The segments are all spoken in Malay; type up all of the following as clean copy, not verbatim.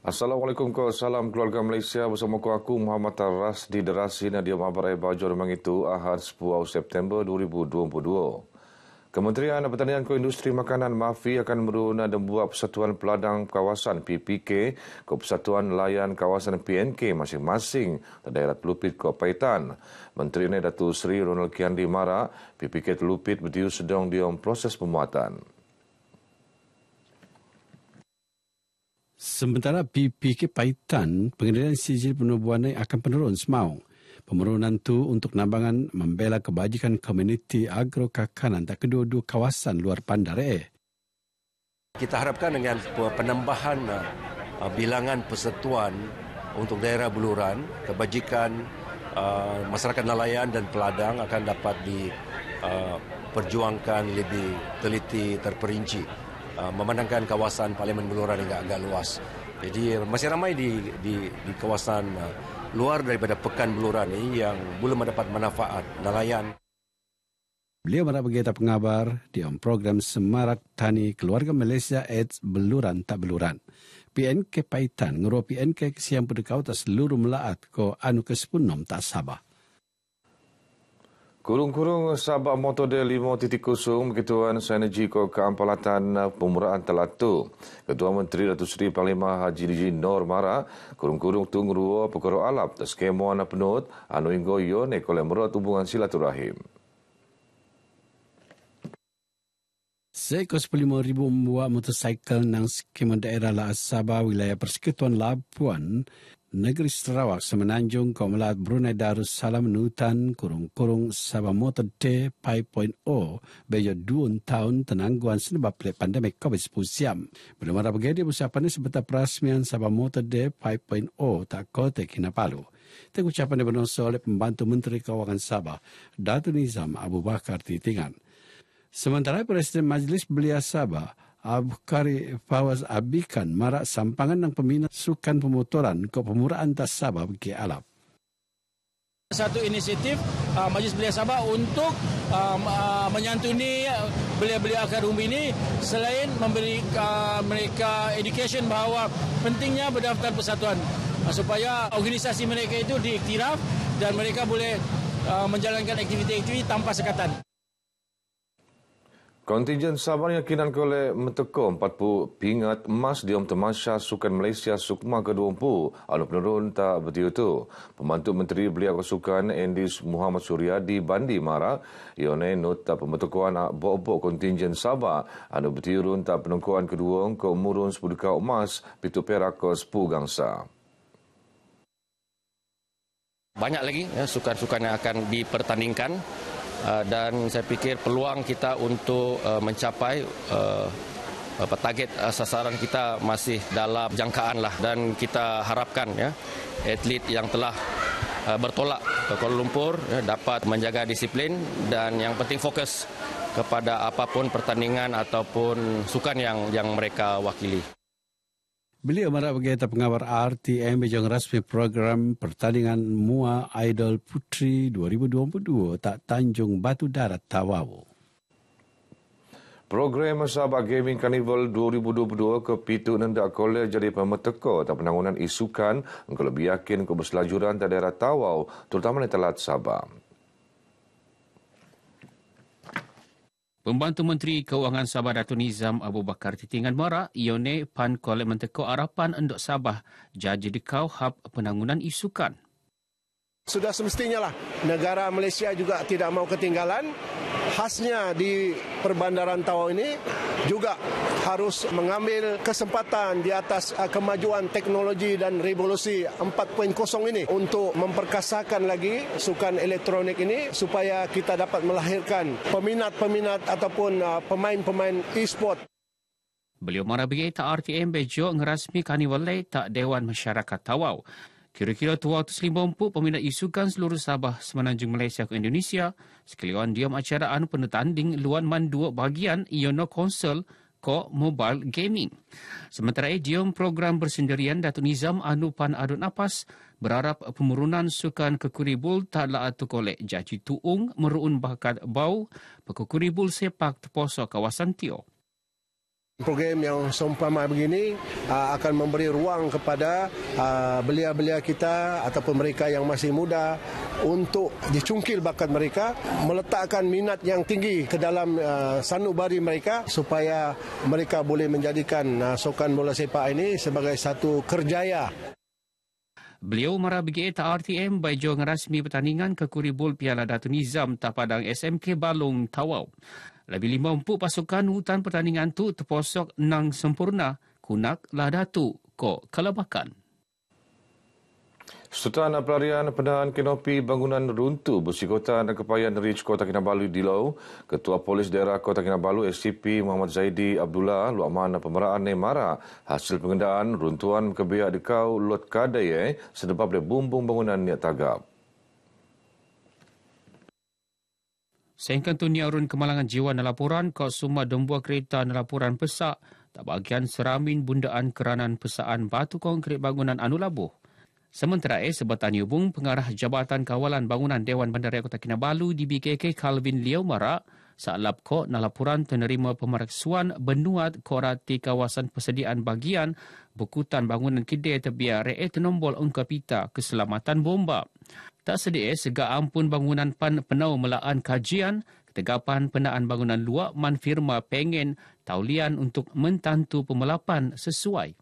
Assalamualaikum ko, salam keluarga Malaysia bersama aku Muhammad Taras di derasi Nadia Mabarai Bajor Mengitu Ahad 10 September 2022. Kementerian Pertanian ke Industri Makanan MAFI akan meruna dan buat Persatuan Peladang Kawasan PPK ke Persatuan Nelayan Kawasan PNK masing-masing di daerah Telupit ke Paitan. Menteri ini Datuk Seri Ronald Kiandi Mara, PPK Telupit bertiu sedang diam proses pemuatan. Sementara PPK Paitan, pengendalian sijil penubuhan akan penurun semau. Penurunan itu untuk nambangan membela kebajikan komuniti agro-kakanan tak kedua-dua kawasan luar bandar. Kita harapkan dengan penambahan bilangan persatuan untuk daerah Beluran, kebajikan masyarakat nelayan dan peladang akan dapat diperjuangkan lebih teliti, terperinci. Memandangkan kawasan Parlimen Beluran yang agak luas. Jadi masih ramai di kawasan luar daripada Pekan Beluran ini yang belum mendapat manfaat nelayan. Beliau mendapat berita pengabar di program Semarak Tani Keluarga Malaysia AIDS Beluran tak Beluran. PNK Paitan ngeruh PNK kesiam pedekau tak seluruh melaat ko anu kesepunom tak sabah. Kurung-kurung Sabah Metode 5.0 Begituan Sinergi ko Keampalatan Pemuraan Telatu. Ketua Menteri Datuk Seri Panglima Haji Diji Nor Mara, kurung-kurung tu ngerua perkara alap dan skema anak penut anu inggo yo nekole merat hubungan silaturahim. Seekor 15,000 membuat motosikal nang skema daerah La Sabah wilayah Persekutuan Labuan Negeri Sarawak Semenanjung Komelat Brunei Darussalam Nutan kurung-kurung Sabah Motor Day 5.0 bejo 2 tahun tenangguan sebab pandemik COVID-19 siam. Belum ada bergedi ucapan sebentar perasmian Sabah Motor Day 5.0 tak Kota Kinabalu. Itu ucapan dibenarkan oleh Pembantu Menteri Keuangan Sabah, Datuk Nizam Abu Bakar Titingan. Sementara Presiden Majlis Belia Sabah, Abukari Fawaz Abikan marak sampangan ng peminat sukan pemotoran ke pemuraan tas Sabah bagi alap. Satu inisiatif Majlis Belia Sabah untuk menyantuni belia-belia akar umbi ini selain memberi mereka education bahawa pentingnya berdaftar persatuan supaya organisasi mereka itu diiktiraf dan mereka boleh menjalankan aktiviti-aktiviti tanpa sekatan. Kontingen Sabah yakinan oleh Menteko 40 pingat emas di Temasya Sukan Malaysia Sukma ke-20 anu penurun tak betiu tu. Pembantu Menteri Belia Sukan Endis Muhammad Suryadi Bandi Mara ione nota pembentukan bobok kontingen Sabah anu betirun tak penungkuan kedua ke umurun 10 kau emas pitu perak ke 10 gangsa. Banyak lagi sukan-sukan yang akan dipertandingkan. Dan saya fikir peluang kita untuk mencapai target sasaran kita masih dalam jangkaan lah, dan kita harapkan atlet yang telah bertolak ke Kuala Lumpur dapat menjaga disiplin dan yang penting fokus kepada apapun pertandingan ataupun sukan yang mereka wakili. Beliau marak berkata pengabar RTM bejong rasmi program pertandingan Mua Idol Putri 2022 tak Tanjung Batu Darat Tawau. Program Sabah Gaming Carnival 2022 ke Pitu Nendak Kolej jadi pemeteko dan penangunan isukan engkau lebih yakin ke berselajuran di daerah Tawau terutama di Telat Sabah. Pembantu Menteri Keuangan Sabah Datuk Nizam Abu Bakar Titingan Mara, ione pan kolej menteko harapan endok Sabah jadi dekau hab penangunan isukan. Sudah semestinya lah negara Malaysia juga tidak mau ketinggalan. Khasnya di perbandaran Tawau ini juga harus mengambil kesempatan di atas kemajuan teknologi dan revolusi 4.0 ini untuk memperkasakan lagi sukan elektronik ini supaya kita dapat melahirkan peminat-peminat ataupun pemain-pemain e-sport. Beliau marah berita RTM Bejo ngerasmi karnival tak Dewan Masyarakat Tawau. Kira-kira 250 peminat isukan seluruh Sabah Semenanjung Malaysia ke Indonesia sekalian diam acara anu penetanding luan man dua bahagian iono konsol ko mobile gaming. Sementara diam program bersendirian Datuk Nizam anu pan adun napas berharap pemurunan sukan kekuribul taklah atu kolek Jaji Tuung meruun bakat bau pekuribul sepak terposo kawasan Tio. Program yang seumpama begini akan memberi ruang kepada belia-belia kita ataupun mereka yang masih muda untuk dicungkil bakat mereka, meletakkan minat yang tinggi ke dalam sanubari mereka supaya mereka boleh menjadikan sukan bola sepak ini sebagai satu kerjaya. Beliau merabagi RTM baju ngerasmi pertandingan ke Kuribul Piala Datu Nizam Tapadang SMK Balong Tawau. Lebih 50 pasukan hutan pertandingan tu terposok nang sempurna kunak ladatu ko kelabakan. Sultan Pelarian Penahan Kenopi Bangunan Runtuh Bersikutan dan Kepayan Ridge Kota Kinabalu Dilau, Ketua Polis Daerah Kota Kinabalu SCP Muhammad Zaidi Abdullah luak mana pemeraan Nemara hasil pengendaan runtuhan kebiak dekau Lot Kadai sedebab dari bumbung bangunan niat tagap. Sehingga tu niarun kemalangan jiwa na laporan kau summa dembuah kereta na laporan pesak tak bagian seramin bundaan keranan pesaan batu konkrit bangunan anu labuh. Sementara Sebatan Yubung Pengarah Jabatan Kawalan Bangunan Dewan Bandaraya Kota Kinabalu di BKK Calvin Liau Mara saat lapko na laporan penerima pemeriksuan benuat korati kawasan persediaan bagian bukutan bangunan kedai tebiar re'et nombol ungkapita keselamatan bomba. Tak sedia sega ampun bangunan pan penau melaan kajian ketegapan penaan bangunan luak man firma pengen taulian untuk mentantu pemelapan sesuai.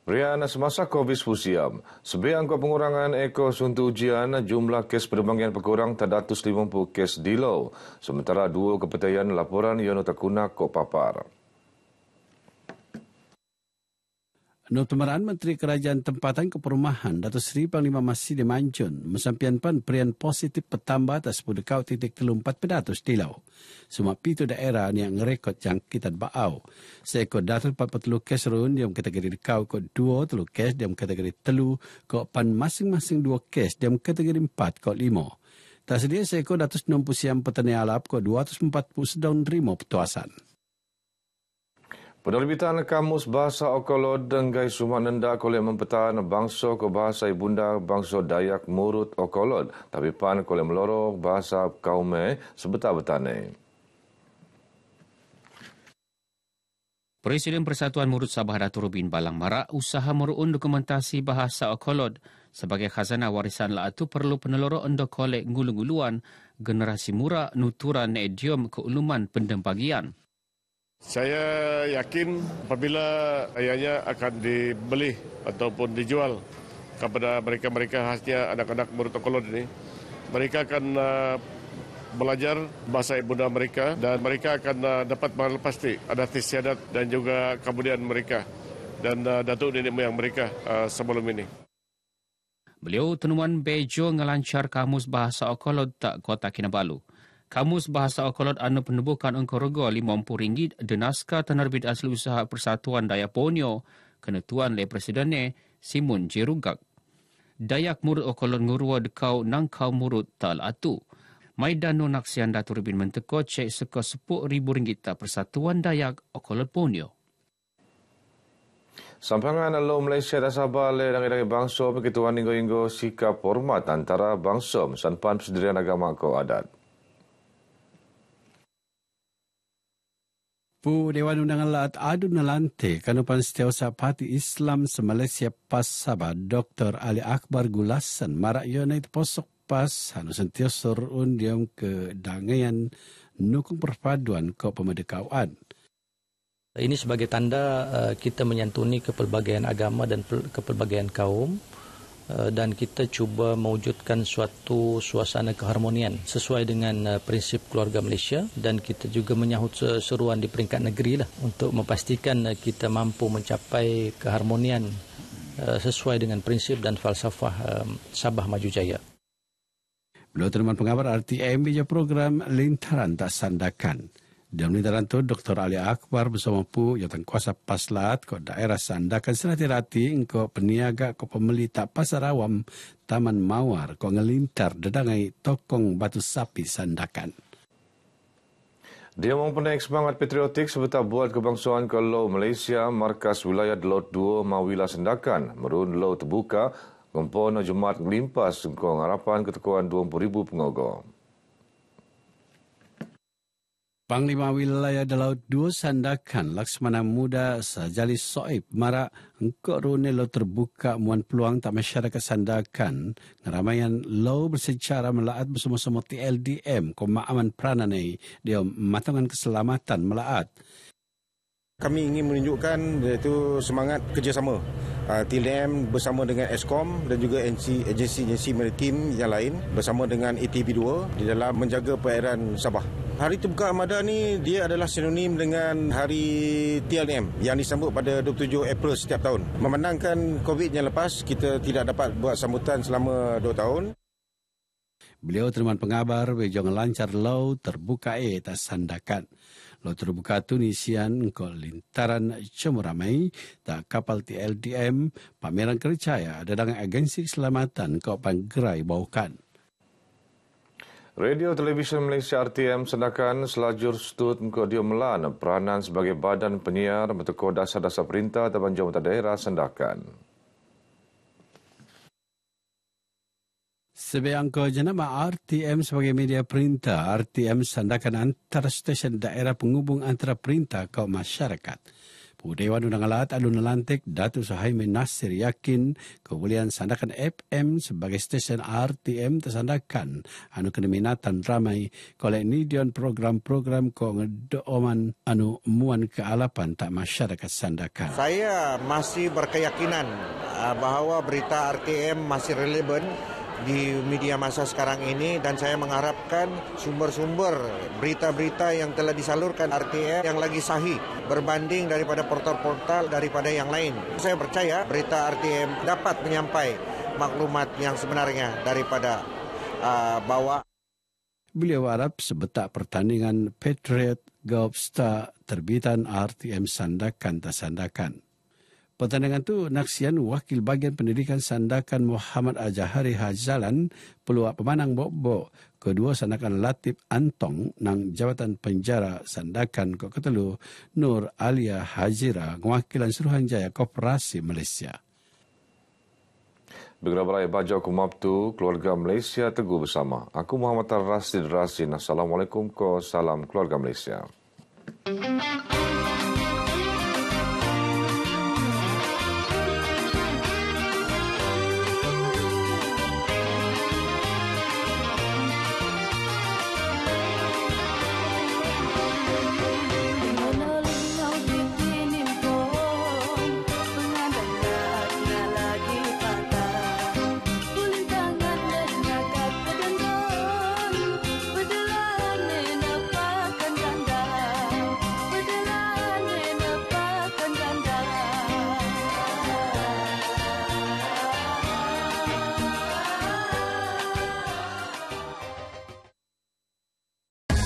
Berian semasa COVID Fusiam, sebiang pengurangan suntu ujian jumlah kes penerbangan berkurang 350 kes dilau. Sementara 2 kepetian laporan yang terkunak kok papar. Notumaran Menteri Kerajaan Tempatan Keperumahan Datuk Seri Panglima Masih Manjun mesampian pan perian positif petambah atas 10.34 pedatus dilau. Semua pitu daerah yang ngerekod jangkitan baau. Seekor datul 40 kes run yang kategori dekau kod 2 telu kes yang kategori telu kod pan masing-masing 2 kes yang kategori 4 kod 5. Tak sedia seekor datus 60 siam petani alap kod 240 sedang rimo petuasan. Penerbitan Kamus Bahasa Okolod Denggai Sumak Nenda kolej mempetan bangsa ke bahasa ibunda bangsa Dayak Murut Okolod tapi pan kolej melorok bahasa kaume sebetar betane. Presiden Persatuan Murut Sabah Datuk Rubin Balang Marak usaha meruun dokumentasi bahasa Okolod sebagai khazanah warisan laatu perlu peneloro endo kolej ngulu-nguluan generasi mura nuturan idiom keuluman pendempagian. Saya yakin apabila ayahnya akan dibeli ataupun dijual kepada mereka-mereka khasnya anak-anak Murut Okolod ini, mereka akan belajar bahasa ibunda mereka dan mereka akan dapat mengenal pasti adat istiadat dan juga kebudayaan mereka dan datuk nenek moyang mereka sebelum ini. Beliau tenuan Bejo ngelancar Kamus Bahasa Okolod tak Kota Kinabalu. Kamus Bahasa Okolod anu penubukan engkau rego RM50 dan naskah tenerbit asli usaha Persatuan Dayak Borneo kenetuan le Presidennya Simun Jerugak. Dayak Murut Okolod ngurua dekau nangkau murut tal atu. Maidano naksian Datuk Rubin menteko cek seka RM10,000 tak Persatuan Dayak Okolod Borneo. Sampangan alo Malaysia dan Sabah le dangai-dangai bangsa berkituan inggo-inggo sikap hormat antara bangsa mesanpan persendirian agama kau adat. Pu Dewan Undangan Laat Adu Nalante Kanupan Setiausaha Parti Islam se-Malaysia PAS Sabah Dr. Ali Akbar Gulasan marak yona itu posok PAS hanu sentiasa undiam ke dangaian nukung perpaduan ke pemedekauan. Ini sebagai tanda kita menyantuni kepelbagaian agama dan kepelbagaian kaum dan kita cuba mewujudkan suatu suasana keharmonian sesuai dengan prinsip keluarga Malaysia dan kita juga menyahut seruan di peringkat negeri lah untuk memastikan kita mampu mencapai keharmonian sesuai dengan prinsip dan falsafah Sabah Maju Jaya. Beliau teman pengabar RTM bija program Lintaran Tak Sandakan. Dalam lintaran itu, Dr. Ali Akbar bersama Pu Jawatan Kuasa Paslat ke daerah Sandakan serati-rati engkau peniaga ke pembeli tak pasar awam Taman Mawar ke ngelintar dedangai tokong batu sapi Sandakan. Dia mempunyai semangat patriotik serta buat kebangsaan ke Lau Malaysia, markas wilayah Laut 2 Mawila Sandakan, merun Lau terbuka, kompon Jumat melimpas engkau harapan ketukuan 20,000 pengogor. Panglima Wilayah Laut 2 Sandakan Laksamana Muda Sajali Soib Mara engkau rune lo terbuka muan peluang tak masyarakat Sandakan ngeramaian lo bersecara melaat bersama-sama TLDM Komaaman Prananai dia matangan keselamatan melaat. Kami ingin menunjukkan iaitu semangat kerjasama TLDM bersama dengan Eskom dan juga agensi-agensi maritim yang lain bersama dengan ATB2 di dalam menjaga perairan Sabah. Hari Terbuka Armada ni dia adalah sinonim dengan Hari TLDM yang disambut pada 27 April setiap tahun. Memandangkan COVID yang lepas, kita tidak dapat buat sambutan selama 2 tahun. Beliau terima pengabar wejong lancar lau terbuka tak Sandakan. Lau terbuka Tunisian ko lintaran cemuramai tak kapal TLDM pameran kerjaya ada dengan agensi keselamatan ko panggerai baukan. Radio Televisyen Malaysia RTM Sandakan selajur stut ko dia melan peranan sebagai badan penyiar bertekuk dasar-dasar perintah Taban Jawatan Daerah Sandakan. Sebagai angka jenama RTM sebagai media perintah, RTM Sandakan antara stesen daerah penghubung antara perintah ke masyarakat. Dewan Undang Alat Alun Lantik Datuk Suhaimin Nasir yakin kebolehan Sandakan FM sebagai stesen RTM tersandakan anu kena minatan ramai kolek ni dion program-program ko ngedoman anu muan kealapan tak masyarakat Sandakan. Saya masih berkeyakinan bahawa berita RTM masih relevan di media masa sekarang ini dan saya mengharapkan sumber-sumber berita-berita yang telah disalurkan RTM yang lagi sahih berbanding daripada portal-portal daripada yang lain. Saya percaya berita RTM dapat menyampai maklumat yang sebenarnya daripada bawah. Beliau harap sebetak pertandingan Patriot Golf Star terbitan RTM Sandakan tersandakan. Pertandingan itu naksian Wakil Bagian Pendidikan Sandakan Muhammad Ajahari Hazalan peluang pemanang bok-bok kedua Sandakan Latif Antong nang Jabatan Penjara Sandakan ko ketelu Nur Alia Hajira Wakilan Suruhanjaya Koperasi Malaysia. Begrabai Bajau Kumabtu Keluarga Malaysia Teguh Bersama. Aku Muhammad Rasid Rasin. Assalamualaikum ko salam keluarga Malaysia.